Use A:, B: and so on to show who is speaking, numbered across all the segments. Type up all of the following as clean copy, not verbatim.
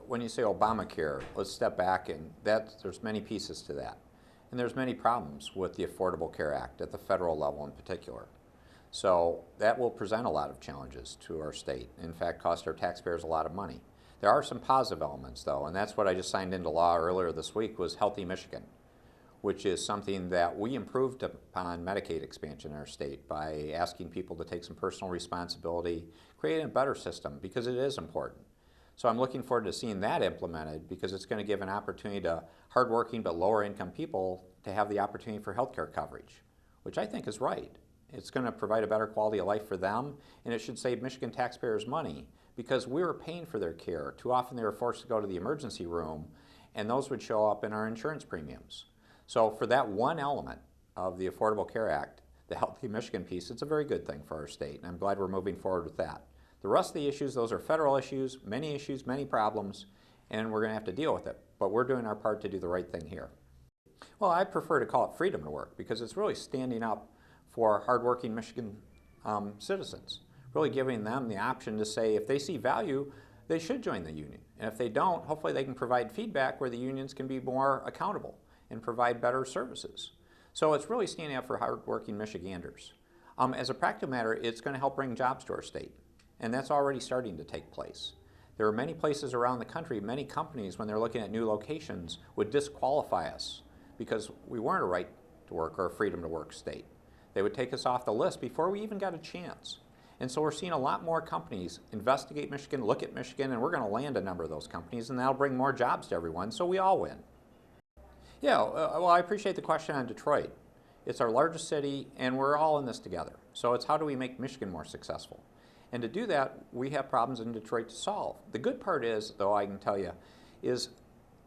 A: when you say Obamacare, let's step back, and there's many pieces to that. And there's many problems with the Affordable Care Act at the federal level in particular. So that will present a lot of challenges to our state. In fact, cost our taxpayers a lot of money. There are some positive elements though, and that's what I just signed into law earlier this week, was Healthy Michigan, which is something that we improved upon Medicaid expansion in our state by asking people to take some personal responsibility, creating a better system, because it is important. So I'm looking forward to seeing that implemented, because it's going to give an opportunity to hardworking but lower income people to have the opportunity for health care coverage, which I think is right. It's going to provide a better quality of life for them, and it should save Michigan taxpayers money, because we were paying for their care. Too often they were forced to go to the emergency room, and those would show up in our insurance premiums. So for that one element of the Affordable Care Act, the Healthy Michigan piece, it's a very good thing for our state, and I'm glad we're moving forward with that. The rest of the issues, those are federal issues, many problems, and we're going to have to deal with it. But we're doing our part to do the right thing here. Well, I prefer to call it freedom to work, because it's really standing up for hardworking Michigan citizens, really giving them the option to say if they see value, they should join the union. And if they don't, hopefully they can provide feedback where the unions can be more accountable and provide better services. So it's really standing up for hardworking Michiganders. As a practical matter, it's going to help bring jobs to our state, and that's already starting to take place. There are many places around the country, many companies, when they're looking at new locations, would disqualify us because we weren't a right to work or a freedom to work state. They would take us off the list before we even got a chance. And so we're seeing a lot more companies investigate Michigan, look at Michigan, and we're going to land a number of those companies, and that'll bring more jobs to everyone, so we all win. Yeah, well, I appreciate the question on Detroit. It's our largest city, and we're all in this together. So it's how do we make Michigan more successful? And to do that, we have problems in Detroit to solve. The good part is, though, I can tell you, is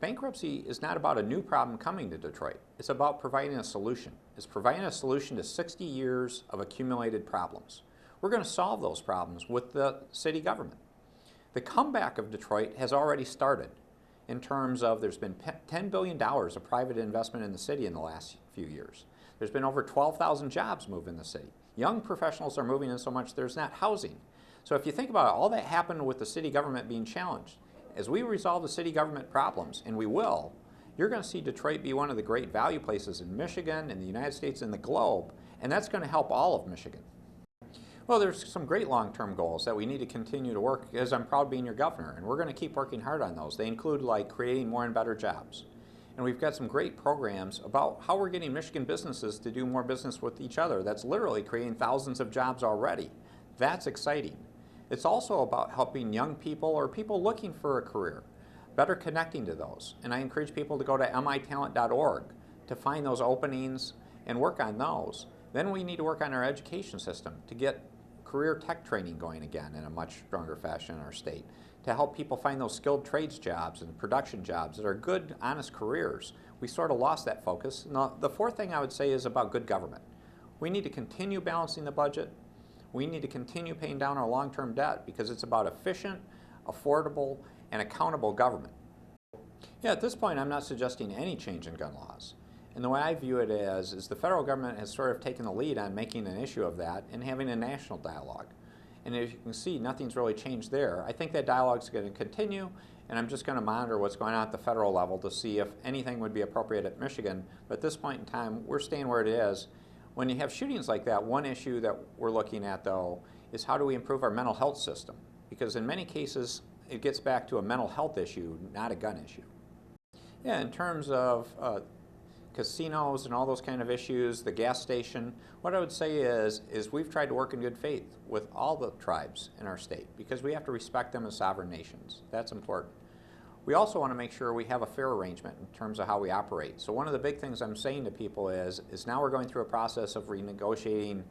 A: bankruptcy is not about a new problem coming to Detroit. It's about providing a solution. It's providing a solution to 60 years of accumulated problems. We're going to solve those problems with the city government. The comeback of Detroit has already started in terms of there's been $10 billion of private investment in the city in the last few years. There's been over 12,000 jobs move in the city. Young professionals are moving in so much there's not housing. So if you think about it, all that happened with the city government being challenged. As we resolve the city government problems, and we will, you're going to see Detroit be one of the great value places in Michigan, in the United States, and the globe, and that's going to help all of Michigan. Well, there's some great long-term goals that we need to continue to work, as I'm proud being your governor, and we're going to keep working hard on those. They include like creating more and better jobs. And we've got some great programs about how we're getting Michigan businesses to do more business with each other. That's literally creating thousands of jobs already. That's exciting. It's also about helping young people or people looking for a career, better connecting to those. And I encourage people to go to mitalent.org to find those openings and work on those. Then we need to work on our education system to get career tech training going again in a much stronger fashion in our state, to help people find those skilled trades jobs and production jobs that are good, honest careers. We sort of lost that focus. Now, the fourth thing I would say is about good government. We need to continue balancing the budget. We need to continue paying down our long-term debt, because it's about efficient, affordable, and accountable government. Yeah, at this point, I'm not suggesting any change in gun laws. And the way I view it is the federal government has sort of taken the lead on making an issue of that and having a national dialogue. And as you can see, nothing's really changed there. I think that dialogue is going to continue, and I'm just going to monitor what's going on at the federal level to see if anything would be appropriate at Michigan. But at this point in time, we're staying where it is. When you have shootings like that, one issue that we're looking at, though, is how do we improve our mental health system? Because in many cases, it gets back to a mental health issue, not a gun issue. Yeah, in terms of casinos and all those kind of issues, the gas station, what I would say is we've tried to work in good faith with all the tribes in our state, because we have to respect them as sovereign nations. That's important. We also want to make sure we have a fair arrangement in terms of how we operate. So one of the big things I'm saying to people is now we're going through a process of renegotiating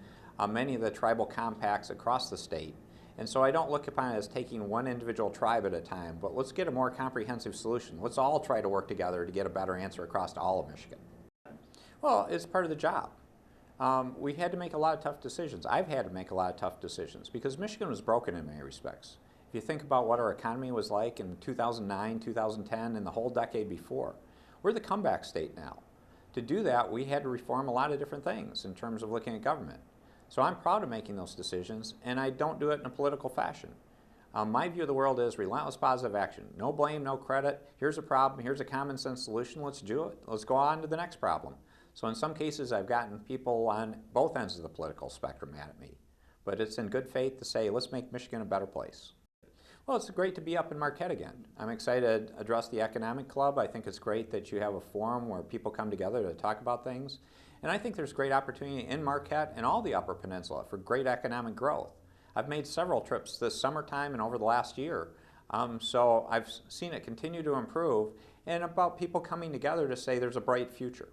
A: many of the tribal compacts across the state. And so I don't look upon it as taking one individual tribe at a time, but let's get a more comprehensive solution. Let's all try to work together to get a better answer across all of Michigan. Well, it's part of the job. We had to make a lot of tough decisions. I've had to make a lot of tough decisions because Michigan was broken in many respects. If you think about what our economy was like in 2009, 2010, and the whole decade before, we're the comeback state now. To do that, we had to reform a lot of different things in terms of looking at government. So I'm proud of making those decisions, and I don't do it in a political fashion. My view of the world is relentless positive action. No blame, no credit. Here's a problem, here's a common sense solution, let's do it. Let's go on to the next problem. So in some cases I've gotten people on both ends of the political spectrum mad at me. But it's in good faith to say, let's make Michigan a better place. Well, it's great to be up in Marquette again. I'm excited to address the Economic Club. I think it's great that you have a forum where people come together to talk about things. And I think there's great opportunity in Marquette and all the Upper Peninsula for great economic growth. I've made several trips this summertime and over the last year. So I've seen it continue to improve, and about people coming together to say there's a bright future.